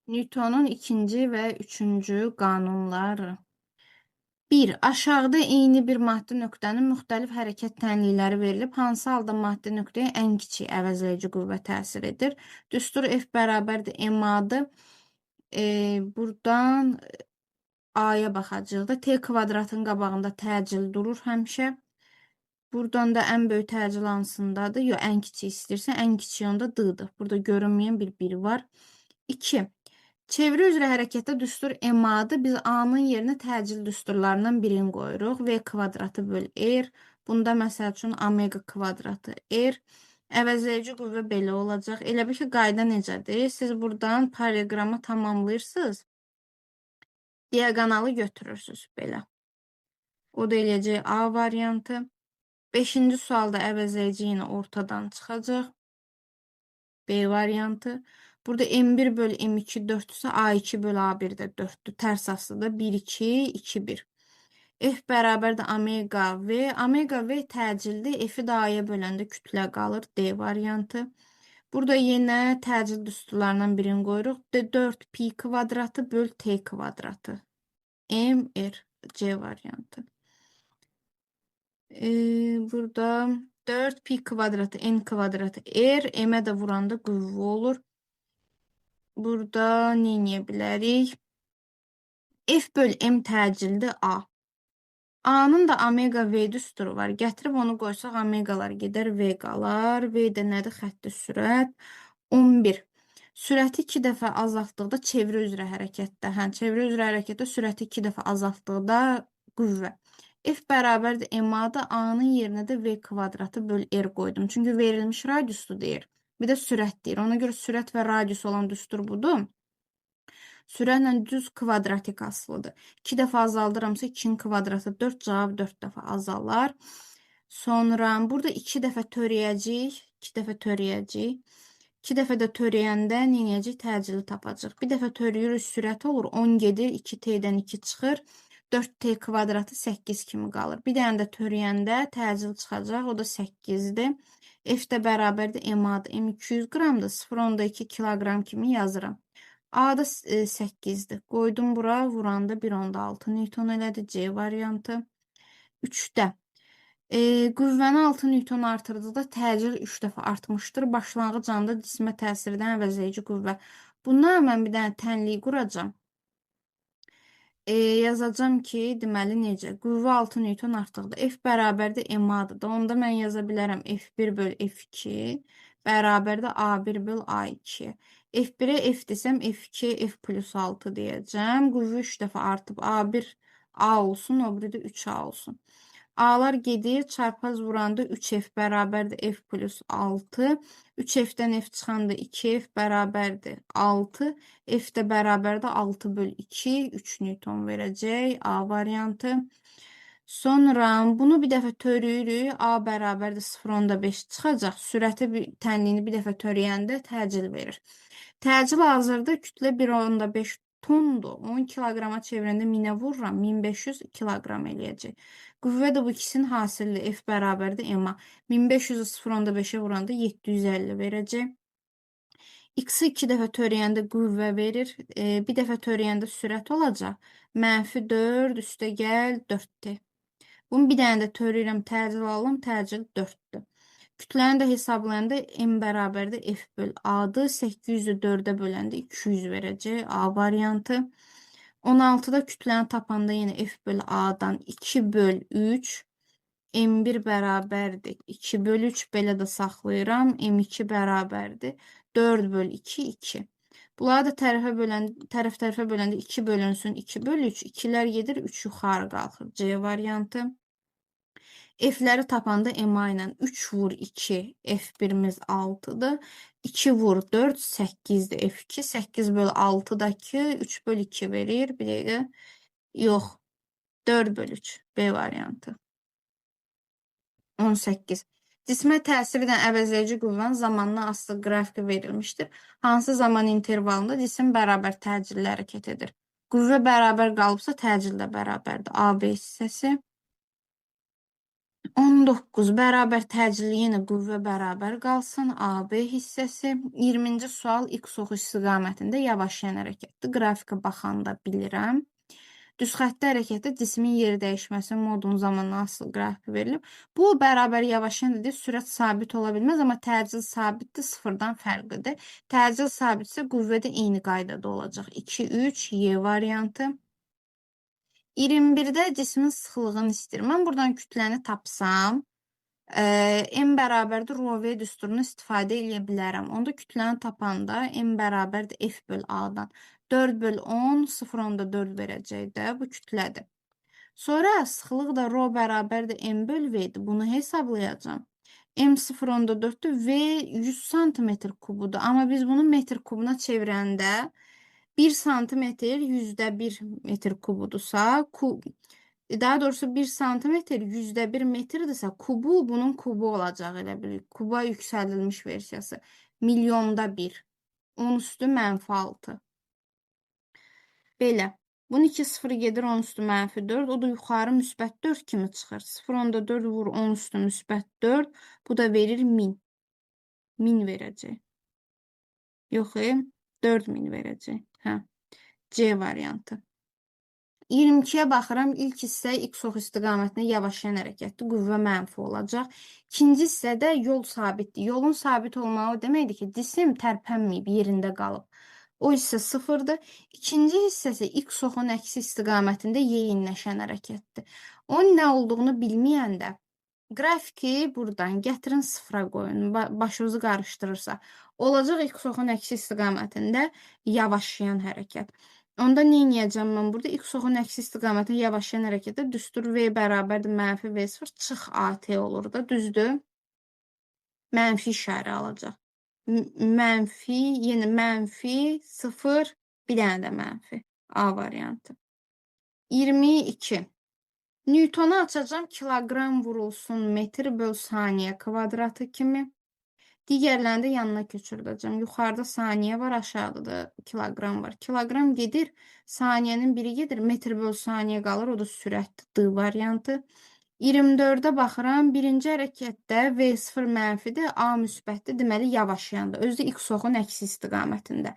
Newtonun ikinci ve üçüncü qanunları. 1. Aşağıda eyni bir maddi nöqtənin müxtəlif hərəkət tənlikləri verilib, hansı halda maddi nöqtəyə ən kiçik əvəzləyici qüvvə təsir edir? Düstur F bərabərdir M-adı. Buradan A-ya baxacağıq da. T kvadratın qabağında təcil durur həmişə. Buradan da ən böyük təcil hansındadır? Yox, ən kiçik istəyirsən, ən kiçik onda D-dır. Burada görünməyən bir 1 var. 2. Çevre üzrə hərəkətdə düstur M-adı biz A-nın yerinə təcil düsturlarından birini qoyuruq. V kvadratı böl R. Bunda məsəl üçün omega kvadratı R. Əvəzləyici qüvvə belə olacaq. Elə bir ki, qayda necədir? Siz buradan paralelogramı tamamlayırsınız. Diaqonalı götürürsünüz belə. O da eləyəcək A variantı. 5-ci sualda əvəzləyici yenə ortadan çıxacaq. B variantı. Burada M1 bölü M2 4-dürsə, A2 bölü A1 də 4-dür. Tərs asılıdır. 1, 2, 2, 1. F bərabərdir omega V. Omega V təcildir. F-i də A-ya böləndə kütlə qalır. D variantı. Burada yenə təcil düsturlarından birini qoyuruq. 4 pi kvadratı böl T kvadratı. M, R. C variantı. Burada 4 pi kvadratı n kvadratı R. M-ə də vuranda qüvvə olur. Burada nə edə bilərik? F böl M təcildir A. A-nın da omega V düsturu var. Gətirib onu qoysaq omegalar gedər, V qalar. V də nədir? Xətti sürət. 11. Sürəti 2 dəfə azaltdıqda çevrə üzrə hərəkətdə. Çevrə üzrə hərəkətdə sürəti 2 dəfə azaltdıqda qüvvə. F bərabərdir M-adı, A-nın yerinə də V kvadratı böl R qoydum. Çünki verilmiş radiusu deyir. Bir də sürət deyir. Ona görə sürət və radius olan düstur budur. Sürətlə düz kvadratik asılıdır. 2 dəfə azaldıramsa 2-nin kvadratı 4, cavab 4 dəfə azalar. Sonra burada 2 dəfə törəyəcəyik. 2 dəfə törəyəcəyik. 2 dəfə də törəyəndə neyəcək? Təcili tapacaq. Bir dəfə törəyirik, sürət olur. 10 gedir, 2T-dən 2 çıxır. 4T kvadratı 8 kimi qalır. Bir dənə də törəyəndə təcil çıxacaq. O da 8-dir. F də bərabərdir M-adı. M 200 qramdır. 0,2 kiloqram kimi yazıram. A da 8-dir. Qoydum bura, vuranda 1,6 Newton elədi. C variantı. 3-də. Qüvvəni 6 Newton artırdıqda təcil 3 dəfə artmışdır. Başlanğıc anda cismə təsir edən əvəzləyici qüvvə. Bundan mən bir dənə tənlik quracağam. Yazacağım ki, deməli necə? Qüvvə 6 Newton artıqda. F bərabərdir M-adır da. Onda mən yaza bilərəm F1 böl F2 bərabərdir A1 böl A2. F1-ə F desəm F2 F plus 6 deyəcəm. Qüvvə 3 dəfə artıb A1 A olsun, o biri də 3A olsun. A'lar gedir, çarpaz vuranda 3F bərabərdir F plus 6. 3F'dən F çıxanda 2F bərabərdir 6. F də bərabərdir 6 böl 2, 3 Newton verəcək. A variantı. Sonra bunu bir dəfə törəyirik. A bərabərdir 0,5 çıxacaq. Sürəti tənliyini bir dəfə törəyəndə təcil verir. Təcil hazırda kütlə 1,5 tondur. 10 kiloqrama çevirəndə 1000-ə vururam. 1500 kiloqram eləyəcək. Qüvvə də bu ikisinin hasilidir. F bərabərdir M-a. 1500-ü 0,5-ə vuranda 750 verəcək. X-i 2 dəfə törəyəndə qüvvə verir. Bir dəfə törəyəndə sürət olacaq. -4 üstə gəl 4T. Bunu bir dənə də törəyirəm, təcil alalım. Təcil 4-dür. Kütləni də hesablayanda M bərabərdir F böl A-dır. 800-ü 4-ə böləndə 200 verəcək. A variantı. 16-da kütləni tapanda yenə F böl A-dan 2 böl 3. M1 bərabərdir 2 böl 3. Belə də saxlayıram. M2 bərabərdir 4 böl 2, 2. Bunları da tərəf-tərəfə böləndə 2 bölünsün 2 böl 3. 2-lər gedir, 3 yuxarı qalxır. C variantı. F-ləri tapanda M-a ilə 3 vur 2, F1-imiz 6-dır. 2 vur 4, 8-dir. F2, 8 böl 6-dakı 3 böl 2 verir. Bir dəqiqə. Yox. 4 böl 3. B variantı. 18. Cismə təsir edən əvəzləyici qüvvənin zamandan asılı qrafiki verilmişdir. Hansı zaman intervalında cisim bərabər təcillə hərəkət edir? Qüvvə bərabər qalıbsa təcil də bərabərdir. AB hissəsi. 19 bərabər təcili yenə qüvvə bərabər qalsın. AB hissəsi. 20-ci sual x ox istiqamətində yavaşlayan hərəkətdir. Qrafika baxanda bilirəm. Düz xəttli hərəkətdə cismin yer dəyişməsi modunun zamanı asılı qrafik verilib. Bu bərabər yavaşlayan dedi, sürət sabit ola bilməz, amma təcil sabitdir, sıfırdan fərqlidir. Təcil sabitsə qüvvədə eyni qaydada olacaq. 2, 3, Y variantı. 21-də cismin sıxlığını istəyirəm. Mən buradan kütləni tapsam, m bərabərdir rho v düsturunu istifadə edə bilərəm. Onda kütləni tapanda m bərabərdir f böl a-dan. 4 böl 10, 0,4 verəcək də, bu kütlədir. Sonra sıxlıq da rho bərabərdir m böl v-dir. Bunu hesablayacağım. M 0,4'tür, V 100 santimetr kubudur. Amma biz bunu metr kubuna çevirəndə 1 santimetr %1 metr kubudursa, daha doğrusu 1 santimetr %1 metrdirsə, kubu bunun kubu olacaq elə bil. Kuba yüksəldilmiş versiyası. Milyonda 1. 10 üstü -6. Belə. Bunun 2 0 gedir 10 üstü -4. O da yuxarı müsbət 4 kimi çıxır. 0,4 vur 10 üstü müsbət 4. Bu da verir 1000. 1000 verəcək. Yox, 4000 verəcək. Hə. C variantı. 22-yə baxıram. İlk hissə x ox istiqamətində yavaşlayan hərəkətdir. Qüvvə mənfi olacaq. İkinci hissədə yol sabitdir. Yolun sabit olmağı deməkdir ki, cisim tərpənməyib, yerində qalıb. O hissə sıfırdır. İkinci hissəsi x oxun əksi istiqamətində yeyinləşən hərəkətdir. Onun nə olduğunu bilməyəndə qrafiki buradan gətirin sıfıra qoyun. Başınızı qarışdırırsa. Olacaq x oxun əksi istiqamətində yavaşlayan hərəkət. Onda nə edəcəm mən burada? X oxun əksi istiqamətində yavaşlayan hərəkətdə düstur V bərabərdir mənfi V0 çıx AT olur da, düzdür? Mənfi işarə alacaq. Mənfi, yenə mənfi 0, bir dənə də mənfi. A variantı. 22. Newtonu açacağım, kiloqram vurulsun metr böl saniyə kvadratı kimi. Digərlərini də yanına köçürdəcəm. Yuxarıda saniyə var, aşağıda da kiloqram var. Kiloqram gedir, saniyənin biri gedir, metr böl saniyə qalır, o da sürətdir, D variantı. 24-də baxıram, birinci hərəkətdə V0 mənfidir, A müsbətdir, deməli yavaşlayandır. Özü də x oxun əksi istiqamətində.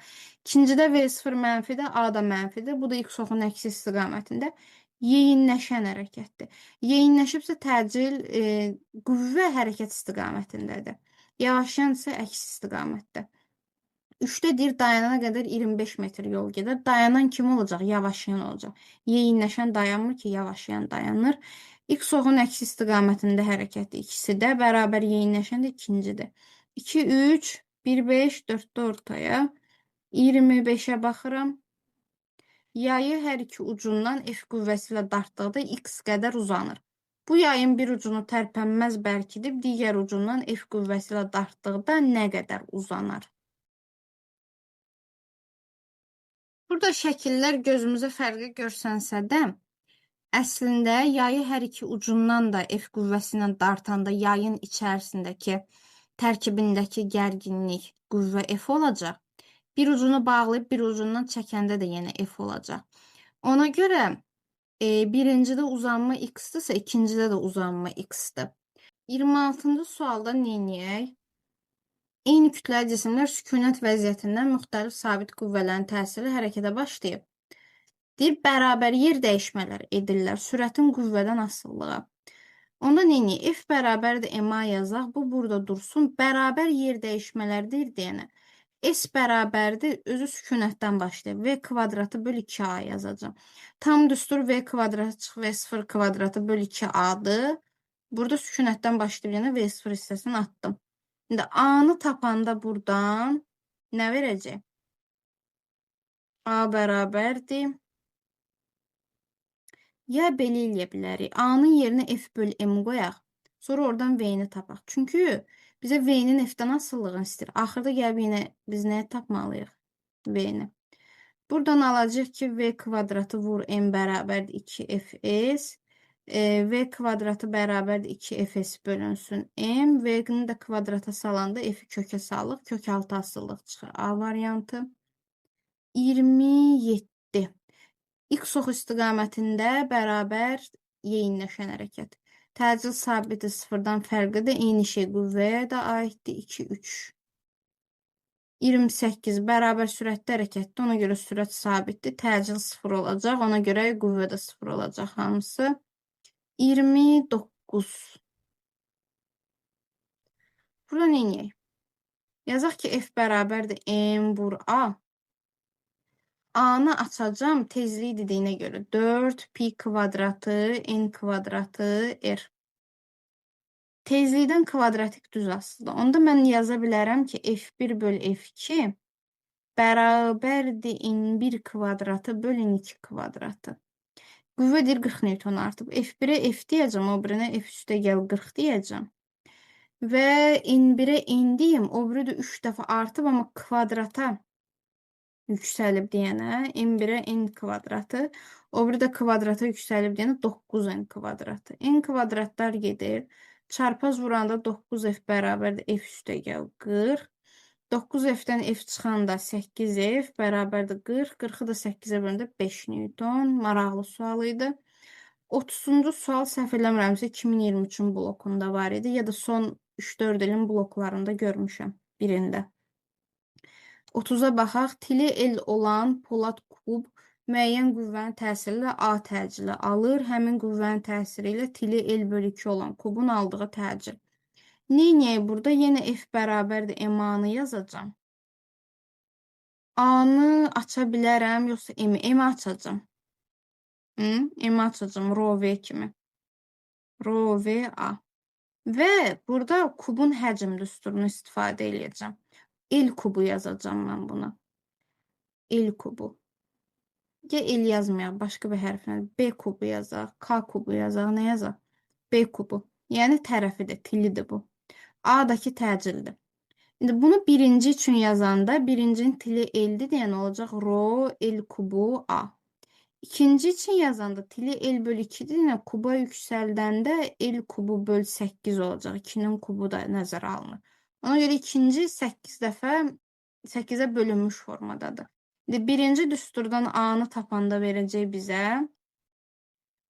İkincidə V0 mənfidir, A da mənfidir, bu da x oxun əksi istiqamətində. Yeyinləşən hərəkətdir. Yeyinləşibsə təcil qüvvə hərəkət istiqamətindədir. Yavaşlayan isə əks istiqamətdə. 3-də deyir, dayanana qədər 25 metr yol gedir. Dayanan kim olacaq? Yavaşlayan olacaq. Yeyinləşən dayanmır ki, yavaşlayan dayanır. X oxun əksi istiqamətində hərəkəti ikisi də bərabər yeyinləşən də ikincidir. 2, 3, 1, 5, 4-də ortaya. 25-ə baxıram. Yayı hər iki ucundan F qüvvəsi ilə dartdıqda x qədər uzanır. Bu yayın bir ucunu tərpənməz bərkidib, digər ucundan F qüvvəsi ilə dartdıqda nə qədər uzanar? Burada şəkillər gözümüzə fərqi görsənsə də, əslində yayı hər iki ucundan da F qüvvəsi ilə dartanda yayın içərisindəki tərkibindəki gərginlik qüvvə F olacaq. Bir ucunu bağlayıb bir ucundan çəkəndə də yenə F olacaq. Ona görə birincidə uzanma x-dirsə, ikincidə də uzanma x-dir. 26-cı sualda neyniyək? Eyni kütləli cisimlər sükunət vəziyyətindən müxtəlif sabit qüvvələrin təsiri hərəkətə başlayıb. Deyir, bərabər yer dəyişmələr edirlər sürətin qüvvədən asılılığa. Onda neyniyək? F bərabərdir MA yazaq, bu burada dursun. Bərabər yer dəyişmələr deyir deyənə. S bərabərdir, özü sükunətdən başlayıb. V kvadratı böl 2A yazacağım. Tam düstur V kvadratı çıx V0 kvadratı böl 2A'dır. Burada sükunətdən başlayıb yenə V0 hissəsini atdım. İndi A-nı tapanda buradan nə verəcək? A bərabərdir. Ya belə eləyə bilərik. A-nın yerinə F böl M qoyaq. Sonra oradan V-ni tapaq. Çünki bizə V-nin F-dən asıllığını istəyir. Axırda gəlib yenə biz nəyə tapmalıyıq? V-ni. Buradan alacaq ki, V kvadratı vur M bərabərdir 2FS. V kvadratı bərabərdir 2FS bölünsün M. V-ni də kvadrata salanda F-i kökə salıq. Kök altı asıllıq çıxır. A variantı. 27. X ox istiqamətində bərabər yeyinləşən hərəkət. Təcil sabiti sıfırdan fərqlidir. Eyni şey qüvvəyə də aiddir. 2, 3. 28 bərabər sürətdə hərəkətdir. Ona görə sürət sabitdir. Təcil sıfır olacaq. Ona görə qüvvə də sıfır olacaq hamısı. 29. Burada neyək? Yazaq ki, F bərabərdir M vur A. A-nı açacağım tezliyi dediyinə görə. 4 pi kvadratı N kvadratı R. Tezlikdən kvadratik düz asılıdır. Onda mən yaza bilərəm ki, F1 bölü F2 bərabərdir N1 kvadratı bölü N2 kvadratı. Qüvvə deyir 40 Newton artıb. F1-ə F deyəcəm, o birinə F üstə gəl 40 deyəcəm. Və N1-ə N deyim, o biri də 3 dəfə artıb, amma kvadrata yüksəlib deyənə N1-ə N kvadratı, o biri də kvadrata yüksəlib deyənə 9N kvadratı. N kvadratlar gedir. Çarpaz vuranda 9F bərabərdir F üstə gəl 40. 9F-dən F çıxanda 8F bərabərdir 40. 40-ı da 8-ə bölündə 5 Newton. Maraqlı sual idi. 30-cu sual səhv eləmirəmsə 2023-ün blokunda var idi. Ya da son 3-4 ilin bloklarında görmüşəm birində. 30-a baxaq. Tili el olan polad kub müəyyən qüvvənin təsiri ilə A təcili alır. Həmin qüvvənin təsiri ilə tili el bölü 2 olan kubun aldığı təcil. Neynəyək burada? Yenə F bərabərdir M-A-nı yazacağım. A-nı aça bilərəm, yoxsa M-i? M-i açacağım. M-i açacağım, rho V kimi. Rho V A. Və burada kubun həcm düsturunu istifadə edəcəm. El kubu yazacağım mən buna. El kubu. Ya el yazmayaq, başqa bir hərflə. B kubu yazaq, K kubu yazaq, nə yazaq? B kubu. Yəni tərəfidir, tilidir bu. A-dakı təcildir. İndi bunu birinci üçün yazanda birincinin tili eldir deyən olacaq rho el kubu A. İkinci üçün yazanda tili el bölü 2 deyən kuba yüksəldəndə el kubu bölü 8 olacaq. 2-nin kubu da nəzərə alınır. Ona görə ikinci 8 dəfə 8-ə bölünmüş formadadır. İndi birinci düsturdan A-nı tapanda verəcək bizə.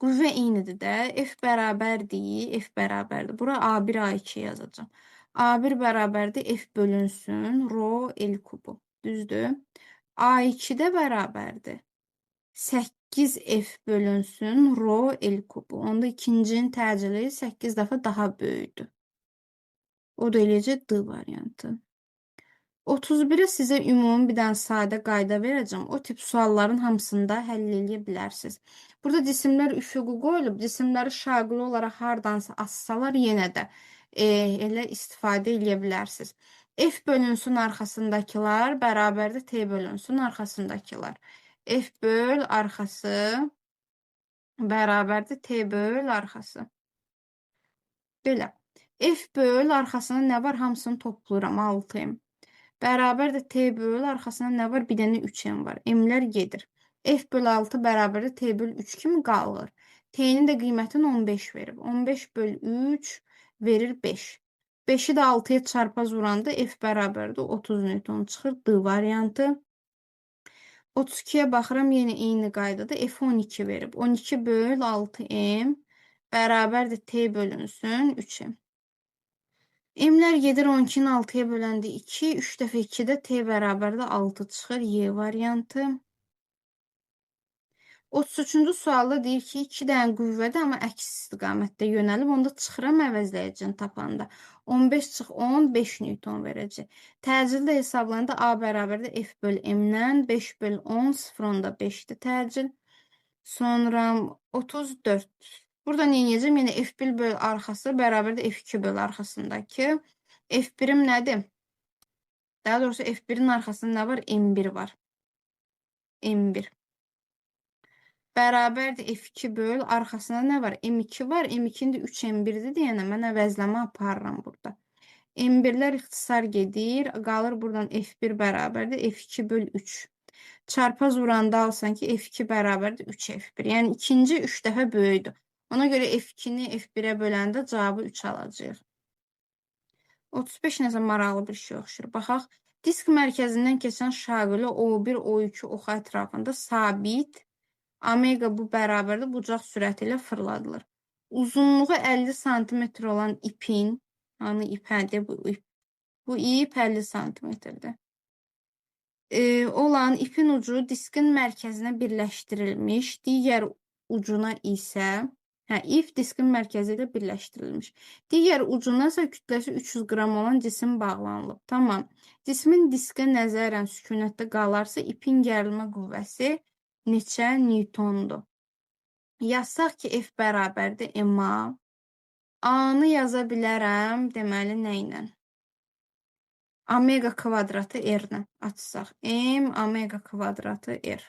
Qüvvə eynidir də. F bərabərdir. F bərabərdir. Bura A1, A2 yazacağım. A1 bərabərdir. F bölünsün. Rho el kubu. Düzdür. A2 də bərabərdir. 8F bölünsün. Rho el kubu. Onda ikincinin təcili 8 dəfə daha böyüdür. O da eləcə D variantı. 31-ə sizə ümumi bir dənə sadə qayda verəcəm. O tip sualların hamısında həll edə bilərsiniz. Burada cisimlər üfüqi qoyulub, cisimləri şaqili olaraq hardansa assalar yenə də elə istifadə edə bilərsiniz. F bölünsün arxasındakılar bərabərdir T bölünsün arxasındakılar. F böl arxası bərabərdir T böl arxası. Belə. F böl arxasına nə var? Hamısını toplayıram 6M. Bərabərdir T böl arxasına nə var? Bir dənə 3M var. M-lər gedir. F böl 6 bərabərdir T böl 3 kimi qalır. T-nin də qiymətini 15 verib. 15 böl 3 verir 5. 5-i də 6-ya çarpaz vuranda F bərabərdir 30 Newton çıxır. D variantı. 32-yə baxıram, yenə eyni qaydada F 12 verib. 12 böl 6M bərabərdir T bölünsün 3M. M-lər gedir 12-nin 6-ya böləndə 2, 3 dəfə 2-də T bərabərdə 6 çıxır, Y variantı. 33-cü sualda deyir ki, 2 dənə qüvvədə, amma əks istiqamətdə yönəlib, onda çıxıram əvəzləyəcəyini tapanda. 15 çıx 10, 5 Newton verəcək. Təcildə hesablayanda A bərabərdə F böl M-dən, 5 böl 10, 0 onda 5-dir təcil. Sonra 34. Burada nə edəcəm? Yəni F1 böl arxası bərabərdir F2 böl arxasındakı. F1-im nədir? Daha doğrusu F1-in arxasında nə var? M1 var. M1. Bərabərdir F2 böl arxasında nə var? M2 var. M2-nin də 3M1-dir deyənə mən əvəzləmə aparıram burada. M1-lər ixtisar gedir. Qalır buradan F1 bərabərdir F2 böl 3. Çarpaz vuranda alsan ki, F2 bərabərdir 3F1. Yəni ikinci 3 dəfə böyüdür. Ona görə F2-ni F1-ə böləndə cavabı 3 alacağıq. 35 nəsə maraqlı bir şey oxşur. Baxaq, disk mərkəzindən keçən şaqili O1, O2 oxu ətrafında sabit omega bu bərabərdir bucaq sürəti ilə fırladılır. Uzunluğu 50 santimetr olan ipin, hani ip hərdə bu ip, bu ip 50 santimetrdir. Olan ipin ucu diskin mərkəzinə birləşdirilmiş, digər ucuna isə ip diskin mərkəzi ilə birləşdirilmiş. Digər ucuna isə kütləsi 300 qram olan cisim bağlanılıb. Tamam. Cismin diskə nəzərən sükunətdə qalarsa, ipin gərilmə qüvvəsi neçə newtondur? Yazsaq ki, F bərabərdir MA. A-nı yaza bilərəm, deməli nə ilə? Omega kvadratı R-lə açsaq. M omega kvadratı R.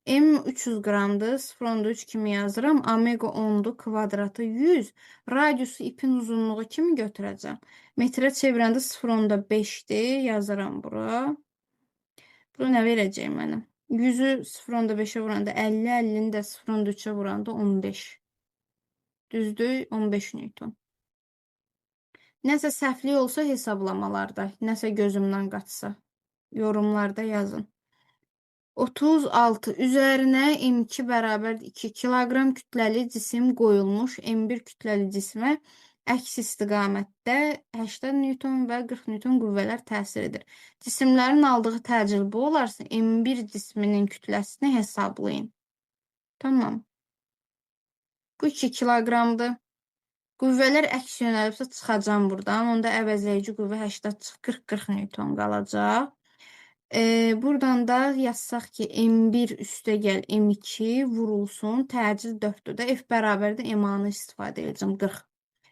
M 300 qramdır. 0,3 kimi yazıram. Omega 10'dur. Kvadratı 100. Radiusu ipin uzunluğu kimi götürəcəm. Metrə çevirəndə 0,5'dir. Yazıram bura. Bura nə verəcək mənə? 100'ü 0,5'e vuranda 50, 50'ni də 0,3'e vuranda 15. Düzdür? 15 Newton. Nəsə səhvlik olsa hesablamalarda, nəsə gözümdən qaçsa, yorumlarda yazın. 36 üzərinə M2 bərabər 2 kiloqram kütləli cisim qoyulmuş M1 kütləli cismə əks istiqamətdə 80 Newton və 40 Newton qüvvələr təsir edir. Cisimlərin aldığı təcil bu olarsa M1 cisminin kütləsini hesablayın. Tamam. Bu 2 kiloqramdır. Qüvvələr əks yönəlibsə çıxacam buradan. Onda əvəzləyici qüvvə 80 çıx 40 Newton qalacaq. Buradan da yazsaq ki, M1 üstəgəl M2 vurulsun. Təcil 4-dür də. F bərabərdir MA-nı istifadə edəcəm 40.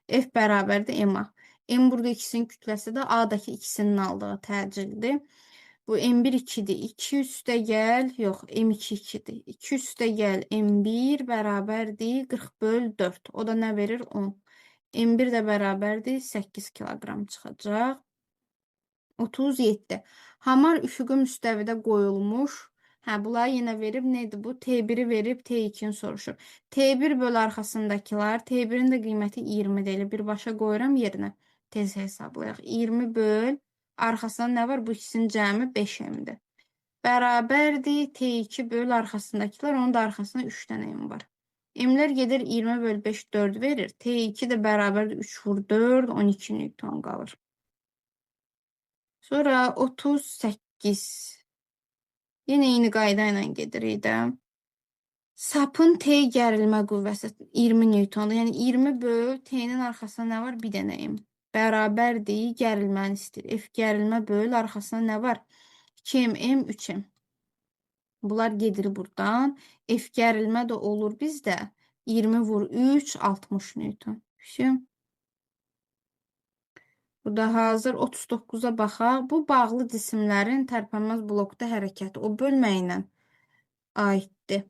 F bərabərdir MA. M burada ikisinin kütləsi də A-dakı ikisinin aldığı təcildir. Bu M1 2'dir. 2 üstəgəl, yox, M2 2'dir. 2 üstəgəl M1 bərabərdir 40 böl 4. O da nə verir? 10. M1 də bərabərdir 8 kiloqram çıxacaq. 37. Hamar üfüqü müstəvidə qoyulmuş. Bunlar yenə verib, nədir bu? T1'i verib, T2'ni soruşur. T1 böl arxasındakılar, T1'in də qiyməti 20 deyil. Birbaşa qoyuram yerinə. Tez hesablayaq. 20 böl, arxasında nə var? Bu ikisinin cəmi 5M-dir. Bərabərdir T2 böl arxasındakılar, onun da arxasında 3 dənə M var. M'lər gedir 20 böl 5 4 verir. T2 də bərabərdir 3 vur 4 12 Newton qalır. Sonra 38. Yenə eyni qayda ilə gedirik də. Sapın T gərilmə qüvvəsi 20 Newtondur. Yəni 20 böl T'nin arxasında nə var? Bir dənə M. Bərabərdir gərilməni istəyir. F gərilmə böl arxasında nə var? 2M, M, 3M. Bunlar gedir buradan. F gərilmə də olur bizdə. 20 vur 3, 60 Newton. Burada hazır 39'a baxaq. Bu bağlı cisimlərin tərpənməz blokda hərəkəti o bölmə ilə aiddir.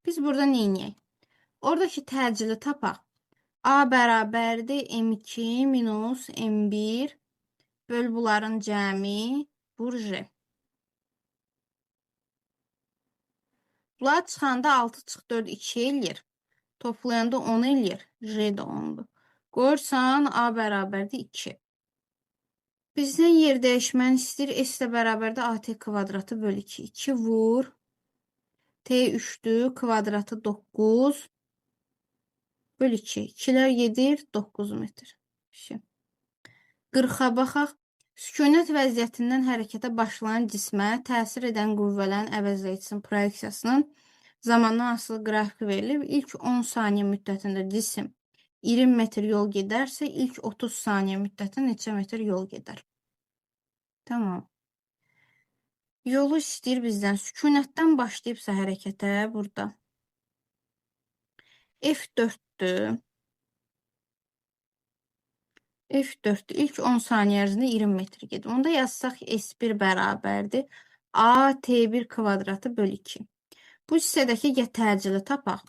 Biz burada nə edək? Oradakı təcili tapaq. A bərabərdir M2 minus M1 böl bunların cəmi vur J. Bunlar çıxanda 6 çıx 4 2 eləyir. Toplayanda 10 eləyir. J də 10'dur. Qoyursan A bərabərdir 2. Bizdən yer dəyişməni istəyir. S də bərabərdir AT kvadratı böl 2. 2 vur. T 3'dür. Kvadratı 9. Böl 2. 2'lər gedir 9 metr. 40'a baxaq. Sükunət vəziyyətindən hərəkətə başlayan cismə təsir edən qüvvələrin əvəzləyicisinin proyeksiyasının zamandan asılı qrafiki verilib. İlk 10 saniyə müddətində cisim 20 metr yol gedərsə, ilk 30 saniyə müddətində neçə metr yol gedər? Tamam. Yolu istəyir bizdən. Sükunətdən başlayıbsa hərəkətə burada. F4'dür. F4'dür. İlk 10 saniyə ərzində 20 metr gedir. Onda yazsaq ki, S1 bərabərdir. A T1 kvadratı böl 2. Bu hissədəki təcili tapaq.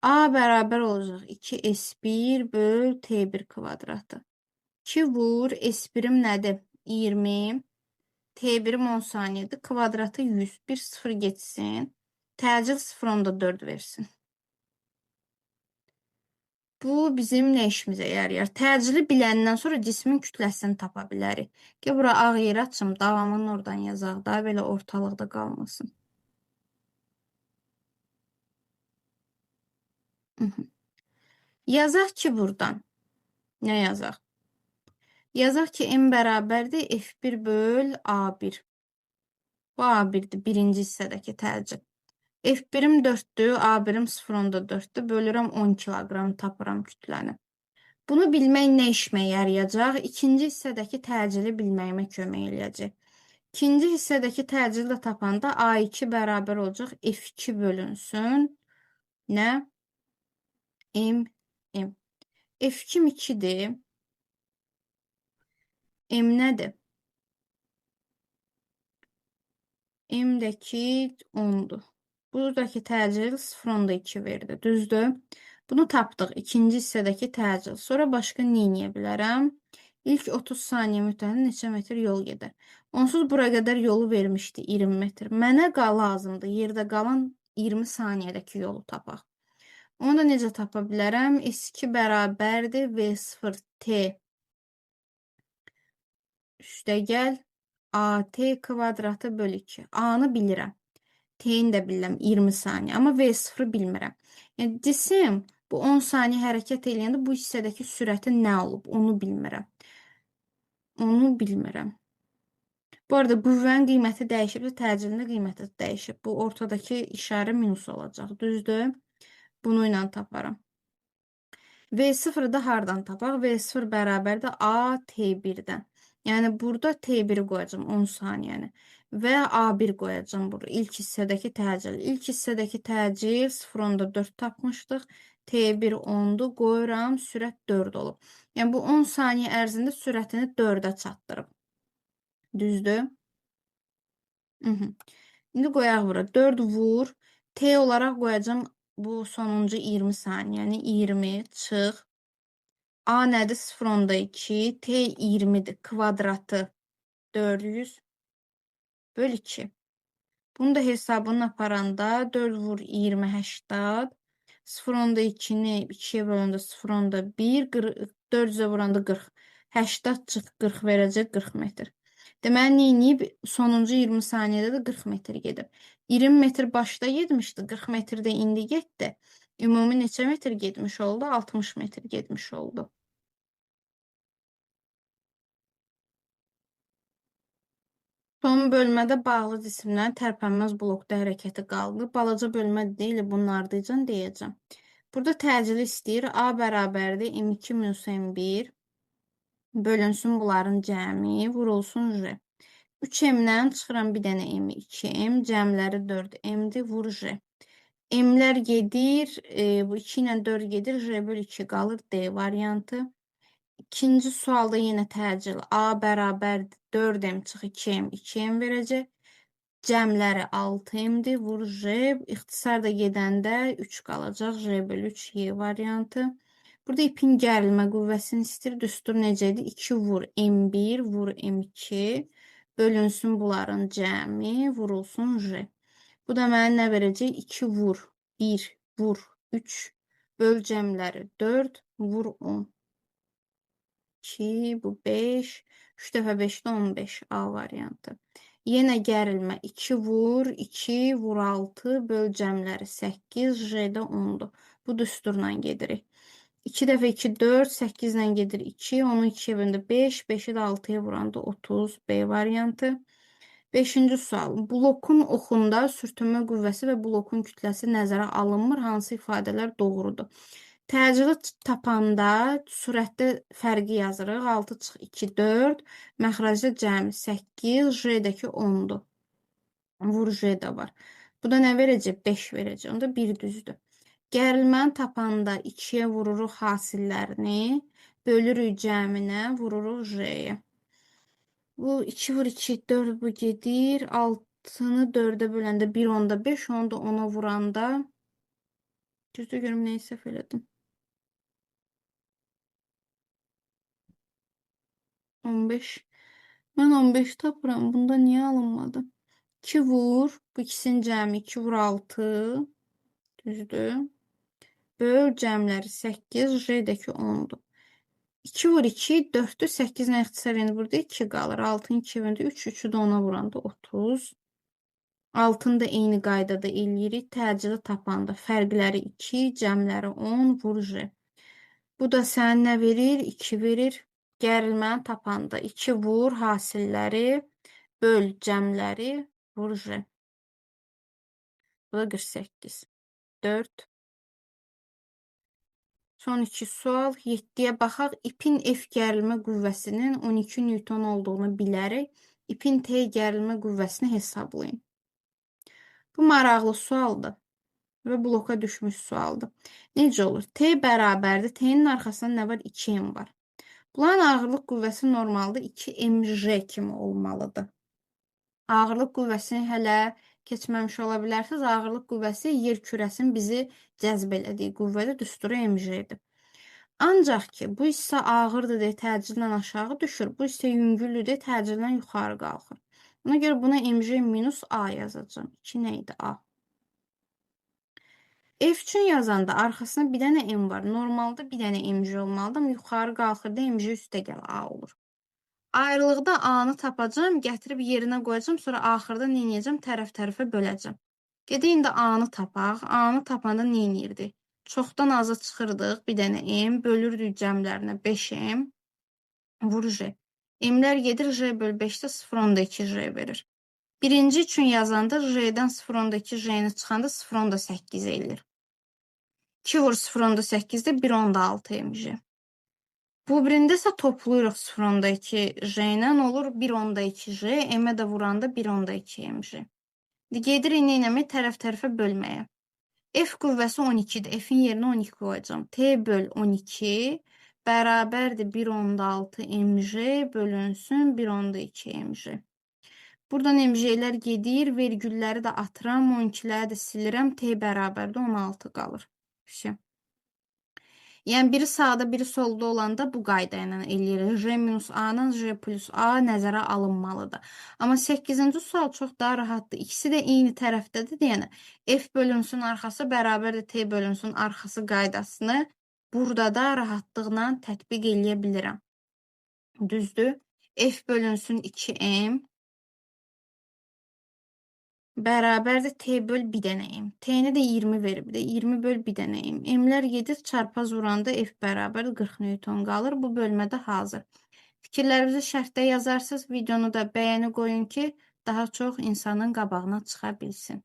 A bərabər olacaq 2 S1 böl T1 kvadratı. 2 vur S1'im nədir? 20. T1'im 10 saniyədir. Kvadratı 100. 1 0 geçsin. Təcil 0,4 versin. Bu bizim nə işimizə yarayar? Təcili biləndən sonra cismin kütləsini tapa bilərik. Ki, bura ağ yer açım, davamını oradan yazaq da, belə ortalıqda qalmasın. Hı -hı. Yazaq ki, buradan. Nə yazaq? Yazaq ki, m bərabərdir f1 böl a1. Bu a1'dir, birinci hissədəki təcil. F1'im 4'dür, A1'im 0,4'dür. Bölürəm 10 kiloqram, tapıram kütləni. Bunu bilmək nə işimə yarayacaq? İkinci hissədəki təcili bilməyimə kömək eləyəcək. İkinci hissədəki təcili də tapanda A2 bərabər olacaq F2 bölünsün. Nə? M, M. F2 2'dir. M nədir? M'dəki 10'dur. Buradakı təcil 0,2 verdi. Düzdür? Bunu tapdıq. İkinci hissədəki təcil. Sonra başqa nə edə bilərəm? İlk 30 saniyə müddətində neçə metr yol gedər? Onsuz bura qədər yolu vermişdi 20 metr. Mənə lazımdır yerdə qalan 20 saniyədəki yolu tapaq. Onu da necə tapa bilərəm? S2 bərabərdir V0T üstəgəl AT kvadratı böl 2. A-nı bilirəm. T'ni də bilirəm 20 saniyə, amma V0'ı bilmirəm. Yəni desəm, bu 10 saniyə hərəkət eləyəndə bu hissədəki sürəti nə olub, onu bilmirəm. Onu bilmirəm. Bu arada qüvvənin qiyməti dəyişib, təcilin də qiyməti dəyişib. Bu ortadakı işarə minus olacaq, düzdür? Bunu ilə taparam. V0'ı da hardan tapaq? V0 bərabərdir A T1'dən. Yəni burada T1'i qoyacağım 10 saniyəni və A1 qoyacağım burada. İlk hissədəki təcil. İlk hissədəki təcil 0,4 tapmışdıq. T1 10'du. Qoyuram, sürət 4 olub. Yəni bu 10 saniyə ərzində sürətini 4'ə çatdırıb. Düzdür? İndi qoyaq bura. 4 vur. T olaraq qoyacağım bu sonuncu 20 saniyəni. 20 çıx. A nədir? 0,2. T 20'dir. Kvadratı 400 böl 2. Bunu da hesabını aparanda 4 vur 20 80. 0,2'ni 2'ye bölündə 0,1. 400'ə vuranda 40. 80 çıx 40 verəcək 40 metr. Deməli, neyiniyib? Sonuncu 20 saniyədə də 40 metr gedib. 20 metr başda getmişdi. 40 metrdə indi getdi. Ümumi neçə metr getmiş oldu? 60 metr getmiş oldu. Son bölmədə bağlı cisimlərin tərpənməz blokda hərəkəti qaldı. Balaca bölmə deyil, bunun ardıcan deyəcəm. Burada təcili istəyir. A bərabərdir M2 minus M1 bölünsün bunların cəmi, vurulsun J. 3M-dən çıxıram bir dənə M, 2M, cəmləri 4M-dir, vur J. M-lər gedir, bu 2 ilə 4 gedir, J böl 2 qalır D variantı. İkinci sualda yenə təcil. A bərabərdir 4M çıx 2M, 2M verəcək. Cəmləri 6M'dir, vur J. İxtisar da gedəndə 3 qalacaq, J böl 3 Y variantı. Burada ipin gərilmə qüvvəsini istəyir. Düstur necədir? 2 vur M1, vur M2. Bölünsün bunların cəmi, vurulsun J. Bu da mənə nə verəcək? 2 vur 1, vur 3. Böl cəmləri 4, vur 10. 2, bu 5. 3 dəfə 5'də 15 A variantı. Yenə gərilmə 2 vur, 2 vur 6, böl cəmləri 8, J'də 10'dur. Bu düsturla gedirik. 2 dəfə 2 4, 8 ilə gedir 2, onu 2'yə bölündə 5, 5'i də 6'ya vuranda 30 B variantı. 5-ci sual. Blokun oxunda sürtünmə qüvvəsi və blokun kütləsi nəzərə alınmır. Hansı ifadələr doğrudur? Təcili tapanda sürətdə fərqi yazırıq. 6 çıx 2, 4. Məxrəcdə cəmi 8. J'dəki 10'dur. Vur J də var. Bu da nə verəcək? 5 verəcək. Onda 1 düzdür. Gərilməni tapanda 2'yə vururuq hasillərini. Bölürük cəminə, vururuq J'yə. Bu 2 vur 2, 4 bu gedir. 6'nı 4'ə böləndə 1 onda 5, onu da 10'a vuranda. Düzdür, görüm nəyi səhv elədim. 15. Mən 15 tapıram. Bunda niyə alınmadı? 2 vur. Bu ikisinin cəmi 2 vur 6. Düzdür. Böl cəmləri 8, J-dəki 10'dur. 2 vur 2, 4'dür. 8 nə ixtisar endi burada 2 qalır. 6'ın 2 evində 3, 3'ü də 10'a vuranda 30. 6'ını da eyni qaydada eləyirik. Təcili tapanda fərqləri 2, cəmləri 10, vur J. Bu da sənə nə verir? 2 verir. Gərilməni tapanda 2 vur hasilləri, böl cəmləri, vur J. Bu da 48. 4. Son 2 sual. 7'yə baxaq. İpin F gərilmə qüvvəsinin 12 Newton olduğunu bilərək, ipin T gərilmə qüvvəsini hesablayın. Bu maraqlı sualdır və bloka düşmüş sualdır. Necə olur? T bərabərdir. T'nin arxasında nə var? 2M var. Bunların ağırlıq qüvvəsi normalda 2mj kimi olmalıdır. Ağırlıq qüvvəsini hələ keçməmiş ola bilərsiniz. Ağırlıq qüvvəsi yer kürəsinin bizi cəzb elədiyi qüvvədir, düsturu mj'dir. Ancaq ki, bu hissə ağırdır deyə təcillə aşağı düşür. Bu hissə yüngüldür deyə təcillə yuxarı qalxır. Ona görə buna mj minus a yazacağım. 2 nə idi? A. F üçün yazanda arxasında bir dənə m var. Normalda bir dənə mj olmalıdır, amma yuxarı qalxır da mj üstə gəl a olur. Ayrılıqda a-nı tapacağım, gətirib yerinə qoyacağım, sonra axırda nə edəcəm? Tərəf-tərəfə böləcəm. Gedək indi a-nı tapaq. A-nı tapanda nə edirdik? Çoxdan aza çıxırdıq, bir dənə m, bölürdük cəmlərinə 5m, vur j. M-lər gedir, j böl 5-də 0,2 j verir. Birinci üçün yazanda j-dən 0,2 j-ni çıxanda 0,8 eləyir. 2 vur 0,8-də 1,6 mj. Bu birində isə toplayırıq 0,2 j ilə olur 1,2 j, m-ə də vuranda 1,2 mj. Gedirik nə etməyə? Tərəf-tərəfə bölməyə. F qüvvəsi 12-dir. F-in yerinə 12 qoyacağım. T böl 12 bərabərdir 1,6 mj bölünsün 1,2 mj. Buradan mj'lər gedir, vergülləri də atıram, 12'ləri də silirəm. T bərabərdir 16 qalır. Yəni biri sağda, biri solda olanda bu qayda ilə eləyirik. J minus A-nın J plus A nəzərə alınmalıdır. Amma 8-ci sual çox daha rahatdır. İkisi də eyni tərəfdədir. Yəni F bölünsün arxası bərabərdir T bölünsün arxası qaydasını burada da rahatlıqla tətbiq eləyə bilirəm. Düzdür? F bölünsün 2M bərabərdir T böl bir dənə M. T-ni də 20 verib də 20 böl bir dənə M. M-lər gedir, çarpaz vuranda F bərabər 40 Newton qalır. Bu bölmədə hazır. Fikirlərinizi şərtdə yazarsınız. Videonu da bəyəni qoyun ki, daha çox insanın qabağına çıxa bilsin.